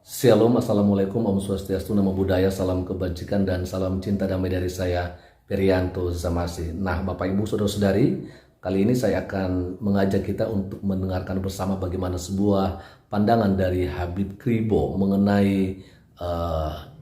Shalom, Assalamualaikum, Om Swastiastu, Namo Buddhaya, salam kebajikan dan salam cinta damai dari saya, Perianto Zamasi. Nah, Bapak Ibu Saudara-saudari, kali ini saya akan mengajak kita untuk mendengarkan bersama bagaimana sebuah pandangan dari Habib Kribo mengenai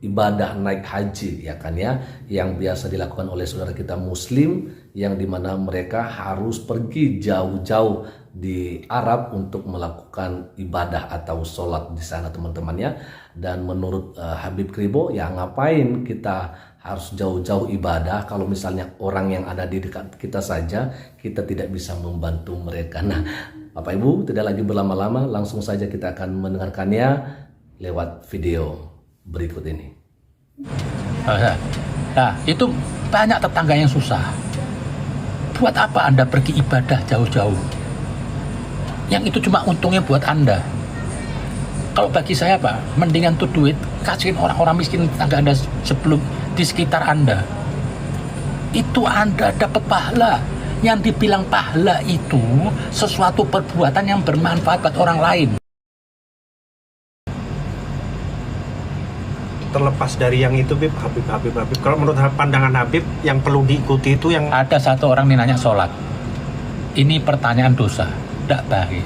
ibadah naik haji, ya kan ya, yang biasa dilakukan oleh saudara kita Muslim, yang dimana mereka harus pergi jauh-jauh di Arab untuk melakukan ibadah atau sholat di sana, teman-temannya. Dan menurut Habib Kribo, ya ngapain kita harus jauh-jauh ibadah kalau misalnya orang yang ada di dekat kita saja kita tidak bisa membantu mereka. Nah, Bapak Ibu, tidak lagi berlama-lama, langsung saja kita akan mendengarkannya lewat video berikut ini. Nah, itu banyak tetangga yang susah. Buat apa Anda pergi ibadah jauh-jauh? Yang itu cuma untungnya buat Anda. Kalau bagi saya Pak, mendingan tuh duit kasihin orang-orang miskin tetangga Anda sebelum di sekitar Anda. Itu Anda dapat pahala. Yang dibilang pahala itu sesuatu perbuatan yang bermanfaat buat orang lain. Terlepas dari yang itu, Habib. Kalau menurut pandangan Habib, yang perlu diikuti itu yang Ada satu orang nih nanya sholat. Ini pertanyaan dosa, tidak baik.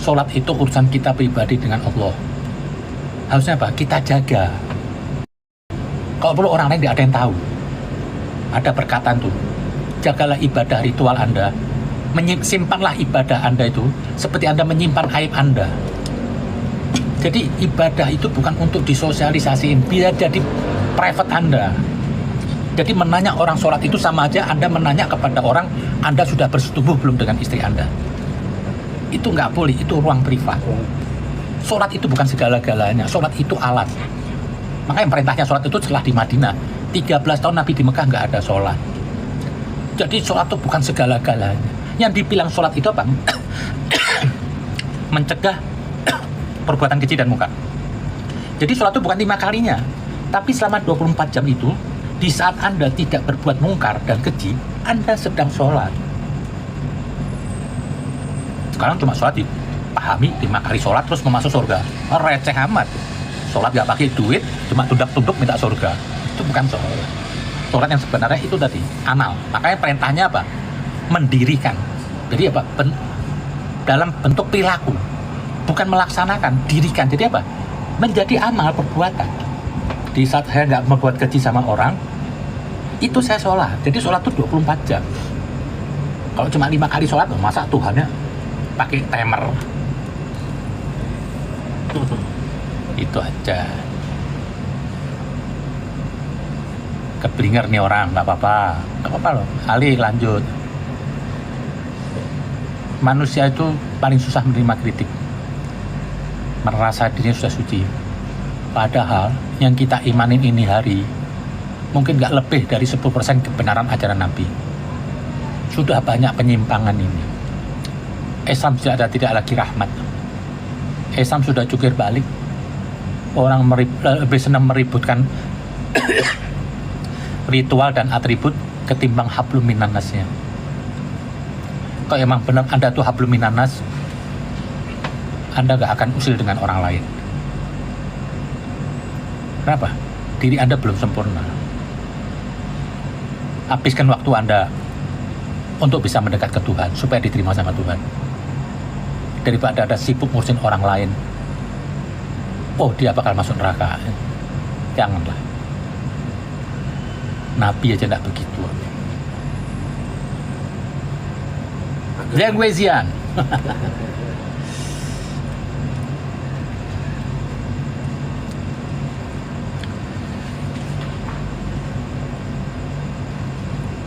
Sholat itu urusan kita pribadi dengan Allah. Harusnya apa? Kita jaga. Kalau perlu orang lain tidak ada yang tahu. Ada perkataan tuh, jagalah ibadah ritual Anda. Simpanlah ibadah Anda itu seperti Anda menyimpan aib Anda. Jadi ibadah itu bukan untuk disosialisasiin, biar jadi private Anda. Jadi menanya orang sholat itu sama aja Anda menanya kepada orang Anda sudah bersetubuh belum dengan istri Anda. Itu nggak boleh, itu ruang privat. Sholat itu bukan segala-galanya, sholat itu alat. Makanya perintahnya sholat itu setelah di Madinah. 13 tahun Nabi di Mekah nggak ada sholat. Jadi sholat itu bukan segala-galanya. Yang dibilang sholat itu apa? Mencegah perbuatan keji dan munkar. Jadi sholat itu bukan 5 kalinya, tapi selama 24 jam itu, di saat Anda tidak berbuat mungkar dan keji, Anda sedang sholat. Sekarang cuma sholat dipahami 5 kali sholat terus mau masuk surga. Receh amat. Sholat gak pakai duit, cuma tunduk-tunduk minta surga. Itu bukan sholat. Sholat yang sebenarnya itu tadi, amal. Makanya perintahnya apa? Mendirikan. Jadi apa? Dalam bentuk perilaku. Bukan melaksanakan, dirikan. Jadi apa? Menjadi amal perbuatan. Di saat saya nggak membuat keji sama orang, itu saya sholat. Jadi sholat itu 24 jam. Kalau cuma 5 kali sholat, masa Tuhannya pakai timer? Itu aja. Keblinger nih orang, nggak apa-apa loh. Ali lanjut. Manusia itu paling susah menerima kritik. Merasa dirinya sudah suci. Padahal yang kita imanin ini hari mungkin nggak lebih dari 10% kebenaran ajaran Nabi. Sudah banyak penyimpangan ini. Islam sudah tidak lagi rahmat. Islam sudah jungkir balik. Orang lebih senang meributkan ritual dan atribut ketimbang hablum minan nasnya. Kalau emang benar Anda tuh hablum minan nas, Anda gak akan usil dengan orang lain. Kenapa? Diri Anda belum sempurna. Habiskan waktu Anda untuk bisa mendekat ke Tuhan, supaya diterima sama Tuhan. Daripada Anda sibuk ngurusin orang lain. Oh, dia bakal masuk neraka. Janganlah. Nabi aja gak begitu. Zengwezian.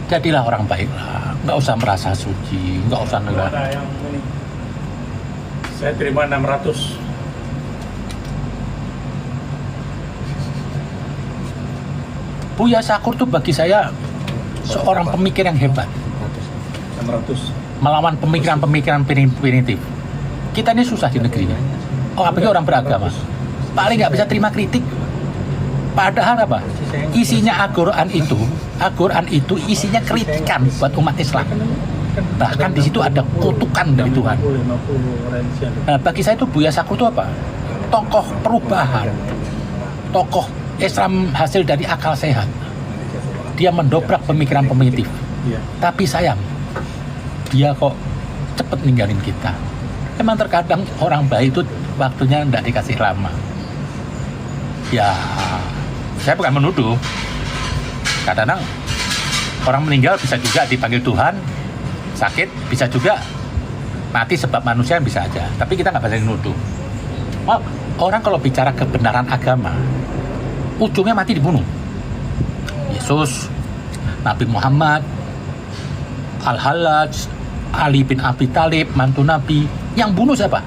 Jadilah orang baik lah, nggak usah merasa suci, nggak usah negara. ada yang ini. Saya terima 600. Buya Syakur tuh bagi saya seorang pemikir yang hebat, 600. melawan pemikiran-pemikiran primitif. Kita ini susah di negerinya. Oh, apalagi orang beragama, paling nggak bisa terima kritik. Padahal apa? Isinya Al-Quran itu isinya kritikan buat umat Islam. Bahkan di situ ada kutukan dari Tuhan. Nah, bagi saya itu Buya Syakur itu apa? tokoh perubahan, tokoh Islam hasil dari akal sehat. Dia mendobrak pemikiran primitif. Tapi sayang, dia kok cepet ninggalin kita. Emang terkadang orang baik itu waktunya tidak dikasih lama. Ya, saya bukan menuduh. Kadang-kadang orang meninggal bisa juga dipanggil Tuhan, sakit, bisa juga mati sebab manusia, bisa aja. Tapi kita nggak bisa nuduh. Oh, orang kalau bicara kebenaran agama, ujungnya mati dibunuh. Yesus, Nabi Muhammad, Al-Hallaj, Ali bin Abi Thalib, mantu Nabi. Yang bunuh siapa?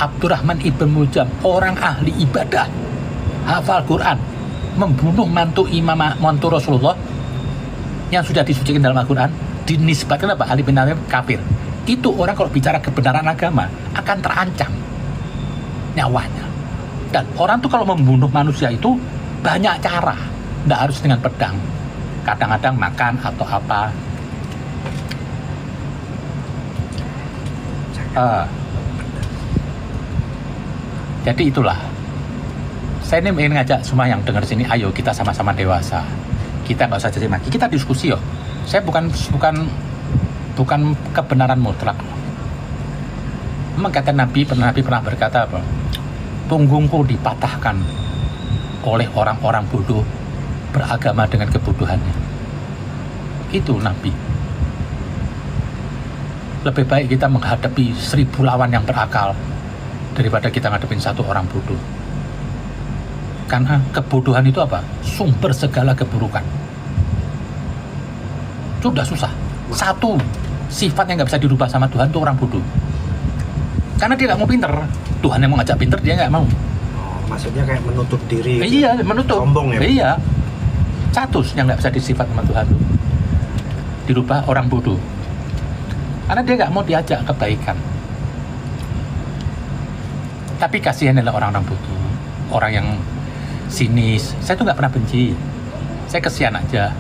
Abdurrahman ibn Muljam, orang ahli ibadah, hafal Quran, membunuh mantu Rasulullah yang sudah disucikan dalam Al-Quran, dinisbatkan apa? Ali bin Abi Thalib kafir. Itu orang kalau bicara kebenaran agama akan terancam nyawanya. Dan orang tuh kalau membunuh manusia itu banyak cara, tidak harus dengan pedang, kadang-kadang makan atau apa. Jadi itulah, saya ini ingin ngajak semua yang dengar sini, ayo kita sama-sama dewasa, kita nggak usah jadi maki, kita diskusi yo. Saya bukan kebenaran mutlak. Memang kata Nabi pernah berkata apa? Punggungku dipatahkan oleh orang-orang bodoh beragama dengan kebodohannya. Itu Nabi. Lebih baik kita menghadapi 1000 lawan yang berakal daripada kita ngadepin satu orang bodoh. Karena kebodohan itu apa? Sumber segala keburukan. Sudah susah. Satu sifat yang nggak bisa dirubah sama Tuhan itu orang bodoh. Karena dia nggak mau pinter. Tuhan yang mau ngajak pinter, dia nggak mau. Oh, maksudnya kayak menutup diri. Iya, menutup. Sombong ya. Iya. Satu yang nggak bisa disifat sama Tuhan itu dirubah orang bodoh. Karena dia nggak mau diajak kebaikan. Tapi kasihan adalah orang-orang bodoh, orang yang sinis. Saya tuh nggak pernah benci. Saya kasihan aja.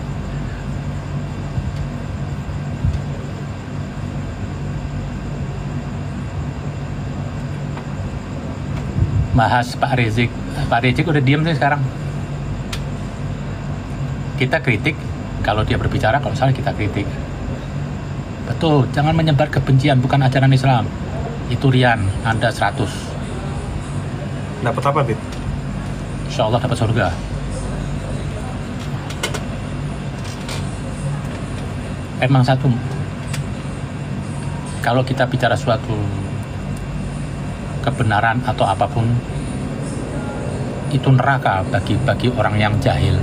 Bahas Pak Rizik udah diem sih sekarang. Kita kritik kalau dia berbicara, kalau salah kita kritik. Betul, jangan menyebar kebencian, bukan ajaran Islam. Itu Rian, Anda 100. Dapat apa, Bib? Insya Allah dapat surga. Emang satu, kalau kita bicara suatu kebenaran atau apapun, itu neraka bagi orang yang jahil,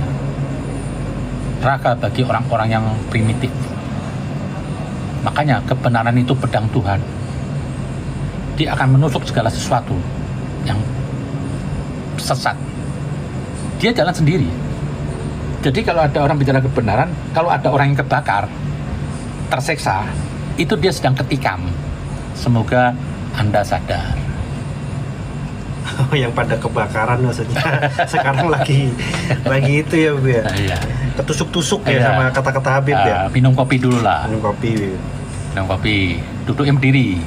neraka bagi orang-orang yang primitif. Makanya kebenaran itu pedang Tuhan. Dia akan menusuk segala sesuatu yang sesat. Dia jalan sendiri. Jadi kalau ada orang bicara kebenaran, kalau ada orang yang kebakar, tersiksa, itu dia sedang ketikam. Semoga Anda sadar. Oh, yang pada kebakaran maksudnya. Sekarang lagi itu ya, Bu ya. Iya. Ketusuk-tusuk ya Iya. sama kata-kata Habib ya. Minum kopi dulu lah. Minum kopi. Bib. Minum kopi. Duduknya berdiri.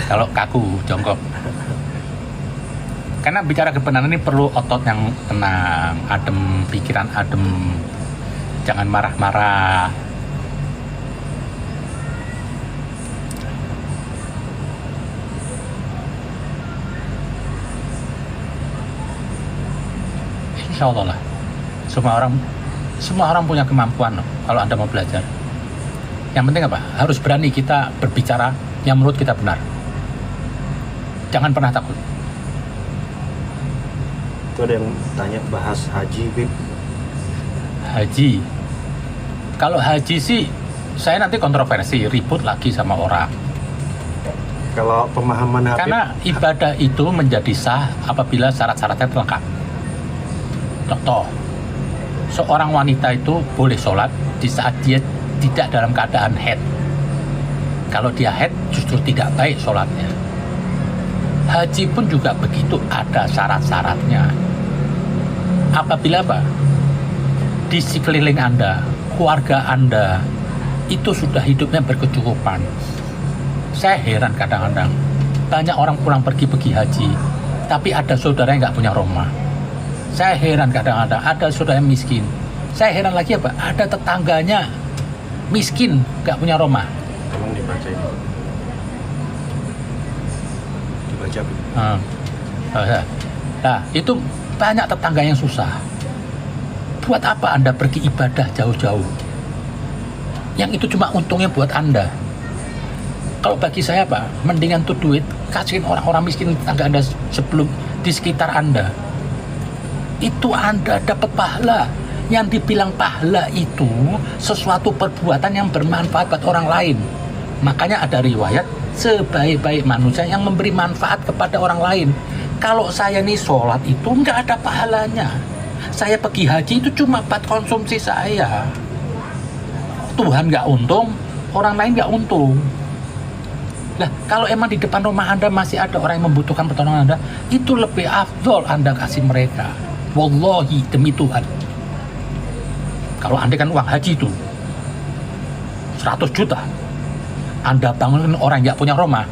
Kalau kaku, jongkok. Karena bicara kebenaran ini perlu otot yang tenang, adem, pikiran adem. Jangan marah-marah. Insya Allah lah. Semua orang punya kemampuan loh, kalau Anda mau belajar. Yang penting apa? Harus berani kita berbicara yang menurut kita benar. Jangan pernah takut. Itu ada yang tanya bahas haji, Bib. Haji. Kalau haji sih, saya nanti kontroversi, ribut lagi sama orang. Kalau pemahaman Habib, Karena ibadah itu menjadi sah apabila syarat-syaratnya lengkap. Contoh, seorang wanita itu boleh sholat di saat dia tidak dalam keadaan haid. Kalau dia haid, justru tidak baik sholatnya. Haji pun juga begitu, ada syarat-syaratnya. Apabila apa? Di sekeliling Anda, keluarga Anda, itu sudah hidupnya berkecukupan. Saya heran kadang-kadang, banyak orang pulang pergi haji, tapi ada saudara yang nggak punya rumah. Saya heran kadang-kadang ada saudara yang miskin. Saya heran lagi apa? Ada tetangganya miskin, nggak punya rumah. Tolong dibaca ini. Dibaca. Bib. Nah, itu banyak tetangga yang susah. Buat apa Anda pergi ibadah jauh-jauh? Yang itu cuma untungnya buat Anda. Kalau bagi saya Pak, mendingan tuh duit kasihin orang-orang miskin tetangga Anda sebelum di sekitar Anda. Itu Anda dapat pahala. Yang dibilang pahala itu sesuatu perbuatan yang bermanfaat buat orang lain. Makanya ada riwayat sebaik-baik manusia yang memberi manfaat kepada orang lain. Kalau saya nih sholat itu nggak ada pahalanya. Saya pergi haji itu cuma buat konsumsi saya. Tuhan nggak untung, orang lain nggak untung. Nah, kalau emang di depan rumah Anda masih ada orang yang membutuhkan pertolongan Anda, itu lebih afdol Anda kasih mereka. Wallahi, demi Tuhan. Kalau Anda kan uang haji itu 100 juta, Anda bangunin orang yang punya rumah,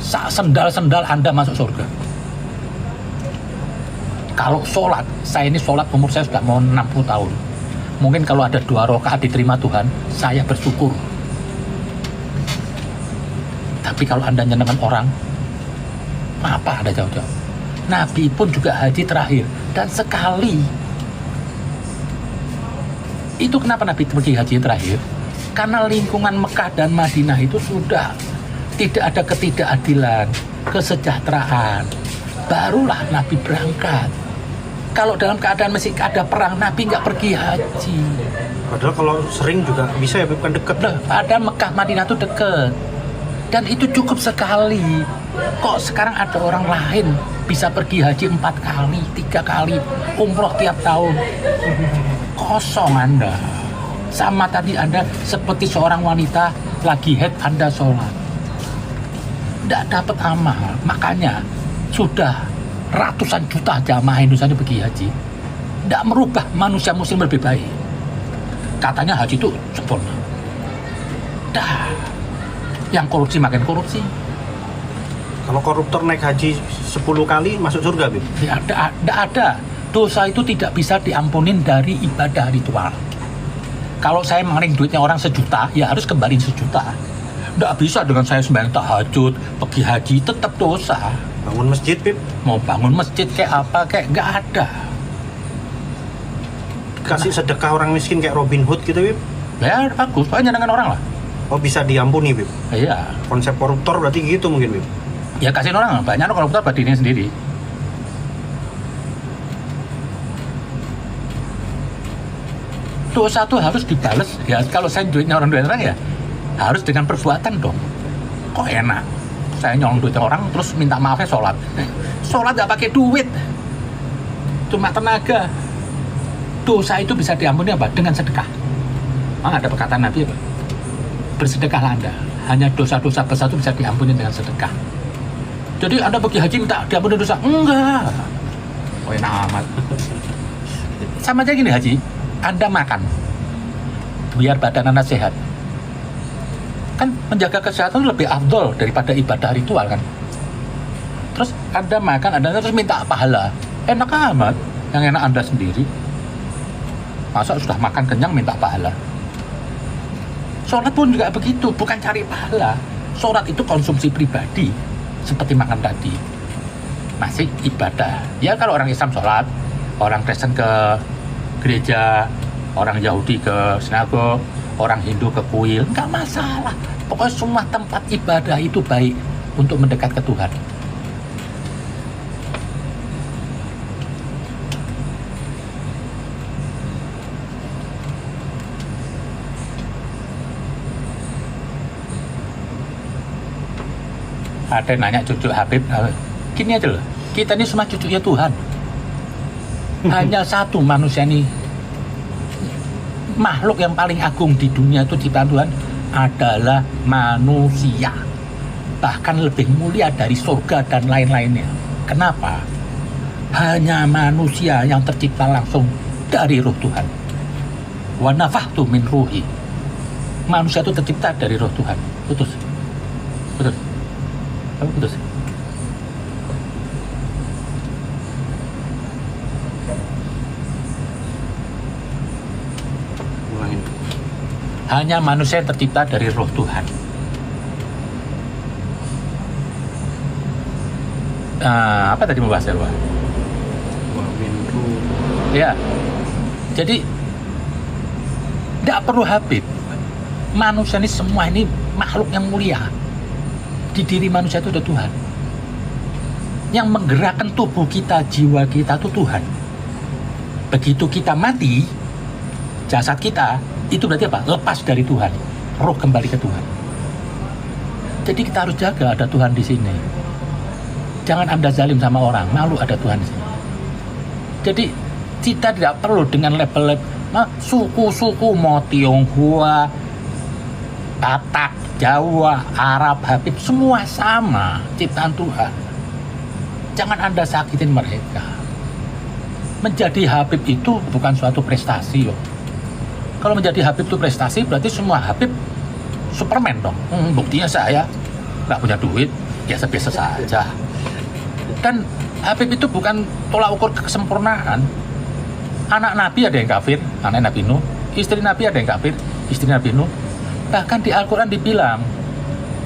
sendal-sendal Anda masuk surga. Kalau sholat, saya ini sholat umur saya sudah mau 60 tahun. Mungkin kalau ada 2 rakaat diterima Tuhan, saya bersyukur. Tapi kalau Anda nyenengkan orang, apa ada jauh-jauh. Nabi pun juga haji terakhir, dan sekali. Itu kenapa Nabi pergi haji terakhir? Karena lingkungan Mekah dan Madinah itu sudah tidak ada ketidakadilan, kesejahteraan. Barulah Nabi berangkat. Kalau dalam keadaan masih ada perang, Nabi nggak pergi haji. Padahal kalau sering juga bisa ya, bukan deket. Nah, padahal Mekah Madinah itu deket. Dan itu cukup sekali. Kok sekarang ada orang lain bisa pergi haji 4 kali, 3 kali, umroh tiap tahun. Kosong Anda. Sama tadi Anda seperti seorang wanita lagi head Anda sholat. Tidak dapat amal. Makanya sudah ratusan juta jamaah Indonesia ini pergi haji. Tidak merubah manusia muslim lebih baik. Katanya haji itu sempurna. Dah. Yang korupsi makin korupsi. Kalau koruptor naik haji 10 kali masuk surga, Bib? Tidak ada. Dosa itu tidak bisa diampunin dari ibadah ritual. Kalau saya mengening duitnya orang 1 juta, ya harus kembaliin 1 juta. Tidak bisa dengan saya sembahyang tahajud, pergi haji, tetap dosa. Bangun masjid, Bib? Mau bangun masjid kayak apa, kayak nggak ada. Kasih sedekah orang miskin kayak Robin Hood gitu, Bib? Ya bagus, banyak dengan orang lah. Oh, bisa diampuni, Bib? Iya. Konsep koruptor berarti gitu mungkin, Bib? Ya kasihin orang, banyak orang koruptor buat dirinya sendiri. Dosa itu harus dibales. Ya kalau saya duitnya orang ya harus dengan perbuatan dong. Kok enak? Saya nyolong duit orang terus minta maafnya sholat. Sholat nggak pakai duit, cuma tenaga. Dosa itu bisa diampuni apa? Dengan sedekah. Ada perkataan Nabi apa? Bersedekahlah Anda. Hanya dosa-dosa besar itu bisa diampuni dengan sedekah. Jadi Anda pergi haji minta diampuni dosa? Enggak. Oh, enak amat. Sama aja gini haji. Anda makan biar badan Anda sehat. Kan menjaga kesehatan lebih afdol daripada ibadah ritual kan. Terus Anda makan, Anda terus minta pahala. Enak amat. Yang enak Anda sendiri. Masa sudah makan kenyang minta pahala? Sholat pun juga begitu, bukan cari pahala. Sholat itu konsumsi pribadi, seperti makan tadi. Masih ibadah. Ya kalau orang Islam sholat, orang Kristen ke gereja, orang Yahudi ke sinagog, orang Hindu ke kuil, nggak masalah. Pokoknya semua tempat ibadah itu baik untuk mendekat ke Tuhan. Ada yang nanya cucu Habib, gini aja loh, kita ini semua cucunya Tuhan. Hanya satu manusia ini, makhluk yang paling agung di dunia itu ciptaan Tuhan adalah manusia. Bahkan lebih mulia dari surga dan lain-lainnya. Kenapa? Hanya manusia yang tercipta langsung dari roh Tuhan. Wa nafakhtu min ruhi. Manusia itu tercipta dari roh Tuhan. Putus. hanya manusia yang tercipta dari roh Tuhan. Apa tadi membahasnya, Pak? Ya, jadi tidak perlu Habib. Manusia ini semua ini makhluk yang mulia. Di diri manusia itu ada Tuhan. Yang menggerakkan tubuh kita, jiwa kita itu Tuhan. Begitu kita mati, jasad kita itu berarti apa? Lepas dari Tuhan, roh kembali ke Tuhan. Jadi kita harus jaga ada Tuhan di sini. Jangan Anda zalim sama orang, malu ada Tuhan di sini. Jadi kita tidak perlu dengan label-label suku-suku mau Tionghoa, Batak, Jawa, Arab, Habib, semua sama ciptaan Tuhan. Jangan Anda sakitin mereka. Menjadi Habib itu bukan suatu prestasi loh. Kalau menjadi Habib itu prestasi, berarti semua Habib Superman dong. Buktinya saya nggak punya duit, biasa-biasa saja. Dan Habib itu bukan tolak ukur kesempurnaan. Anak Nabi ada yang kafir, anak Nabi Nuh. Istri Nabi ada yang kafir, istri Nabi Nuh. Bahkan di Al-Quran dibilang,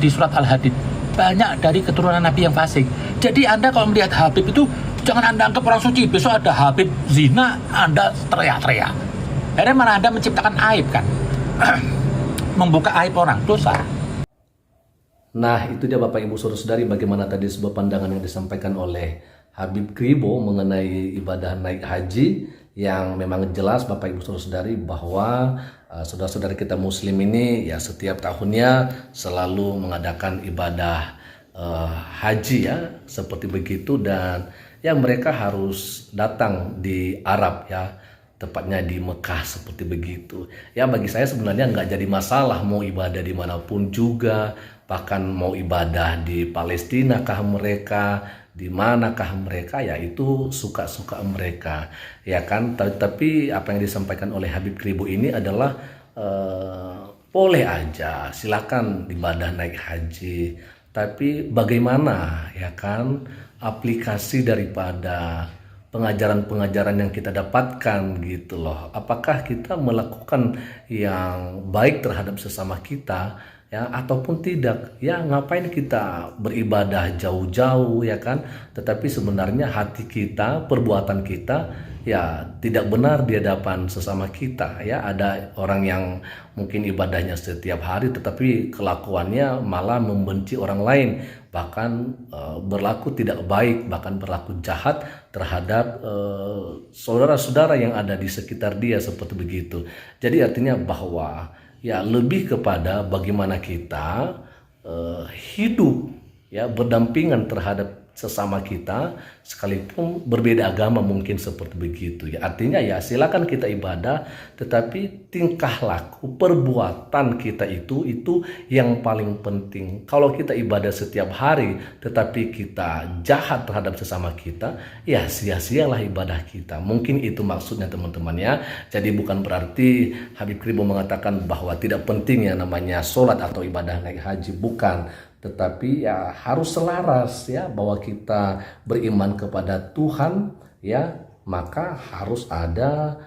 di surat Al-Hadid, banyak dari keturunan Nabi yang fasik. Jadi Anda kalau melihat Habib itu, jangan Anda anggap orang suci. Besok ada Habib zina, Anda teriak-teriak. Akhirnya malah Anda menciptakan aib kan. Membuka aib orang, dosa. Nah, itu dia Bapak Ibu Saudara-saudari bagaimana tadi sebuah pandangan yang disampaikan oleh Habib Kribo mengenai ibadah naik haji, yang memang jelas Bapak Ibu Saudara-saudari bahwa saudara-saudara kita Muslim ini ya setiap tahunnya selalu mengadakan ibadah haji ya seperti begitu, dan ya mereka harus datang di Arab ya, tepatnya di Mekah seperti begitu. Ya bagi saya sebenarnya nggak jadi masalah mau ibadah dimanapun juga, bahkan mau ibadah di Palestina kah mereka, di manakah mereka, ya itu suka-suka mereka ya kan. Tapi apa yang disampaikan oleh Habib Kribo ini adalah boleh aja silakan ibadah naik haji, tapi bagaimana ya kan aplikasi daripada pengajaran-pengajaran yang kita dapatkan gitu loh. Apakah kita melakukan yang baik terhadap sesama kita ya ataupun tidak? Ya ngapain kita beribadah jauh-jauh ya kan, tetapi sebenarnya hati kita, perbuatan kita ya tidak benar di hadapan sesama kita ya. Ada orang yang mungkin ibadahnya setiap hari tetapi kelakuannya malah membenci orang lain, bahkan berlaku tidak baik, bahkan berlaku jahat terhadap saudara-saudara yang ada di sekitar dia seperti begitu. Jadi artinya bahwa ya lebih kepada bagaimana kita hidup ya berdampingan terhadap sesama kita sekalipun berbeda agama mungkin seperti begitu ya. Artinya ya silakan kita ibadah, tetapi tingkah laku perbuatan kita itu yang paling penting. Kalau kita ibadah setiap hari tetapi kita jahat terhadap sesama kita, ya sia-sialah ibadah kita. Mungkin itu maksudnya teman-teman ya. Jadi bukan berarti Habib Kribo mengatakan bahwa tidak penting yang namanya sholat atau ibadah naik haji, bukan. Tetapi ya harus selaras ya, bahwa kita beriman kepada Tuhan ya, maka harus ada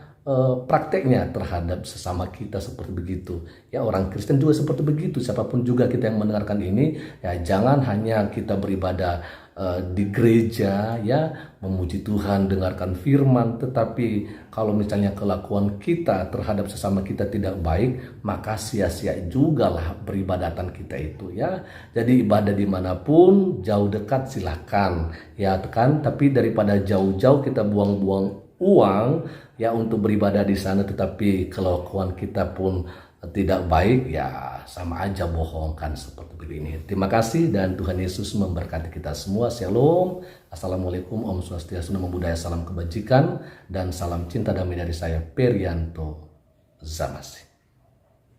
prakteknya terhadap sesama kita seperti begitu ya. Orang Kristen juga seperti begitu. Siapapun juga kita yang mendengarkan ini ya, jangan hanya kita beribadah di gereja ya, memuji Tuhan, dengarkan firman, tetapi kalau misalnya kelakuan kita terhadap sesama kita tidak baik, maka sia-sia juga lah beribadatan kita itu ya. Jadi ibadah dimanapun, jauh dekat silakan ya kan, tapi daripada jauh-jauh kita buang-buang uang ya untuk beribadah di sana, tetapi kelakuan kita pun tidak baik, ya sama aja bohong kan seperti ini. Terima kasih dan Tuhan Yesus memberkati kita semua. Shalom. Assalamualaikum. Om Swastiastu, Namo Buddhaya, salam kebajikan dan salam cinta damai dari saya Perianto Zamasi.